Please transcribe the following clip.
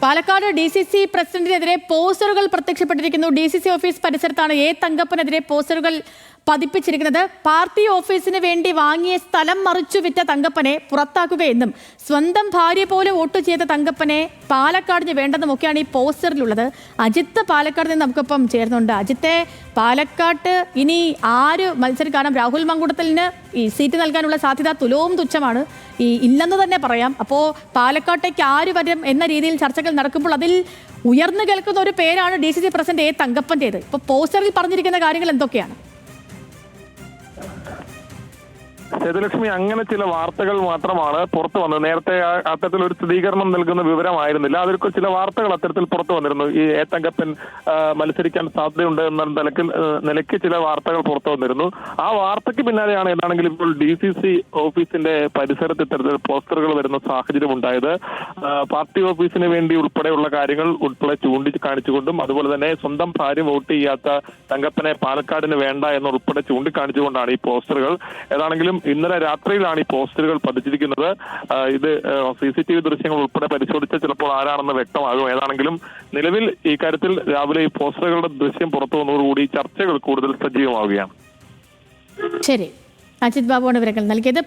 Palakkad DCC പ്രസിഡന്റിനെതിരെ പോസ്റ്ററുകൾ പ്രത്യക്ഷപ്പെട്ടിരിക്കുന്നു. DCC office പരിസരത്താണ് തങ്കപ്പനെതിരെ പോസ്റ്ററുകൾ പതിപ്പിച്ചിരിക്കുന്നത്. Party ഓഫീസിന് വേണ്ടി വാങ്ങിയ സ്ഥലം മറിച്ചു വിറ്റ തങ്കപ്പനെ പുറത്താക്കുകയെന്നും സ്വന്തം ഭാര്യ പോലെ വോട്ട് ചെയ്ത തങ്കപ്പനെ പാലക്കാടിന് വേണ്ടെന്നുമൊക്കെയാണ് ഈ പോസ്റ്ററിലുള്ളത്. അജിത്ത് പാലക്കാട് നിന്ന് നമുക്കൊപ്പം ചേർന്നുണ്ട്. അജിത്തെ, പാലക്കാട്ട് ഇനി ആര് മത്സരം? കാരണം രാഹുൽ മങ്കൂട്ടത്തിലിന് ഈ സീറ്റ് നൽകാനുള്ള സാധ്യത തുലവും തുച്ഛമാണ്, ഇല്ലെന്ന് തന്നെ പറയാം. അപ്പോൾ പാലക്കാട്ടേക്ക് ആര് വരും എന്ന രീതിയിൽ ചർച്ചകൾ നടക്കുമ്പോൾ അതിൽ ഉയർന്നു കേൾക്കുന്ന ഒരു പേരാണ് DCC പ്രസിഡന്റ് തങ്കപ്പൻ്റേത്. ഇപ്പോൾ പോസ്റ്ററിൽ പറഞ്ഞിരിക്കുന്ന കാര്യങ്ങൾ എന്തൊക്കെയാണ്? സേതുലക്ഷ്മി, അങ്ങനെ ചില വാർത്തകൾ മാത്രമാണ് പുറത്തു വന്നത്. നേരത്തെ അത്തരത്തിൽ ഒരു സ്ഥിരീകരണം നൽകുന്ന വിവരമായിരുന്നില്ല. അതിൽ ചില വാർത്തകൾ അത്തരത്തിൽ പുറത്തു വന്നിരുന്നു. ഈ തങ്കപ്പൻ മത്സരിക്കാൻ സാധ്യതയുണ്ട് എന്ന നിലയ്ക്ക് ചില വാർത്തകൾ പുറത്തു വന്നിരുന്നു. ആ വാർത്തയ്ക്ക് പിന്നാലെയാണ് എന്താണെങ്കിലും ഇപ്പോൾ DCC ഓഫീസിന്റെ പരിസരത്ത് ഇത്തരത്തിൽ പോസ്റ്ററുകൾ വരുന്ന സാഹചര്യം ഉണ്ടായത്. പാർട്ടി ഓഫീസിന് വേണ്ടി ഉൾപ്പെടെയുള്ള കാര്യങ്ങൾ ഉൾപ്പെടെ ചൂണ്ടിക്കാണിച്ചുകൊണ്ടും അതുപോലെ തന്നെ സ്വന്തം ഭാര്യ വോട്ട് ചെയ്യാത്ത തങ്കപ്പനെ പാലക്കാടിന് വേണ്ട എന്നുൾപ്പെടെ ചൂണ്ടിക്കാണിച്ചുകൊണ്ടാണ് ഈ പോസ്റ്ററുകൾ. ഏതാണെങ്കിലും ഇന്നലെ രാത്രിയിലാണ് ഈ പോസ്റ്ററുകൾ പതിച്ചിരിക്കുന്നത്. ഇത് CCTV ദൃശ്യങ്ങൾ ഉൾപ്പെടെ പരിശോധിച്ച് ചിലപ്പോൾ ആരാണെന്ന് വ്യക്തമാകും. ഏതാണെങ്കിലും നിലവിൽ ഈ കാര്യത്തിൽ രാവിലെ ഈ പോസ്റ്ററുകളുടെ ദൃശ്യം പുറത്തു വന്നതോടുകൂടി ചർച്ചകൾ കൂടുതൽ സജീവമാവുകയാണ്. ശരി, അജിത് ബാബുവാണ് വിവരങ്ങൾ നൽകിയത്.